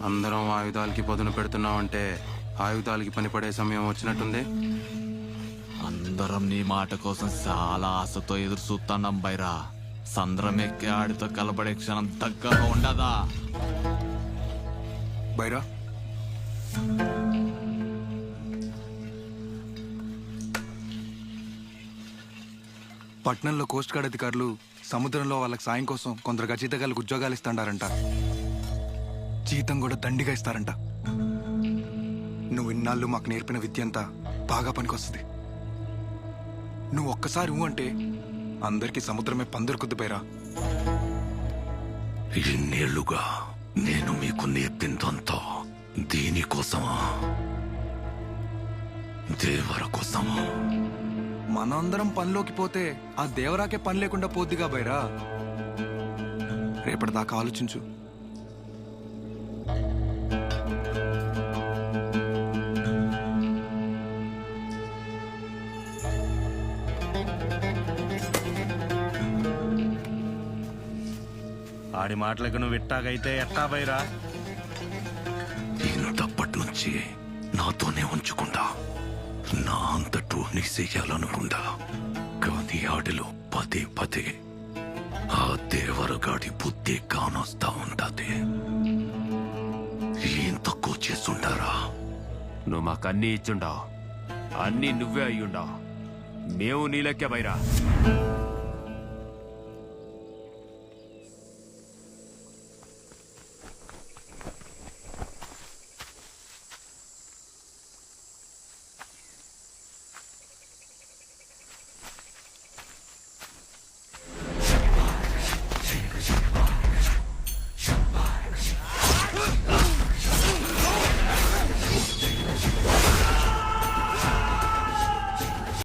అందరం ఆయుధాలకి పదును పెడుతున్నామంటే ఆయుధాలకి పనిపడే సమయం వచ్చినట్టుంది. అందరం నీ మాట కోసం చాలా ఆశతో ఎదురు చూస్తున్నాం బైరా. సంద్రం ఎక్కి ఆడితో కలబడే క్షణం దగ్గరగా ఉండదా? బైరా, పట్నంలో కోస్ట్ గార్డ్ అధికారులు సముద్రంలో వాళ్ళకి సాయం కోసం కొందరు గజీతగాళ్ళకు ఉద్యోగాలు ఇస్తాడారంట. జీతం కూడా దండిగా ఇస్తారంట. నువ్వు ఇన్నాళ్ళు మాకు నేర్పిన విద్య అంతా బాగా పనికొస్తుంది. నువ్వు ఒక్కసారి అంటే అందరికీ సముద్రమే పందరుకుద్ది బైరా. ఇన్నేళ్లుగా నేను మీకు నేర్పిందంతా దీనికోసమా? దేవర కోసమా? మనందరం పనిలోకి పోతే ఆ దేవరాకే పని లేకుండా పోద్దిగా బైరా. రేపటిదాకా ఆలోచించు. ఆడి మాటలకు నువ్వు ఇట్టాగైతే ఎట్టా బైరా? ఈయనటప్పటి నుంచి నాతోనే ఉంచుకుంటా. నా అంతటూ నీ చెయ్యాలనుకుంటా. కానీ ఆడిలో పదే పదే ఆ దేవరగాడి బుద్ధి కానొస్తా ఉంటది. ఏం తక్కువ చేస్తుంటారా? నువ్వు మాకు అన్నీ ఇచ్చుండావు, అన్నీ నువ్వే అయ్యుండావు. మేము నీలెక్కే బైరా.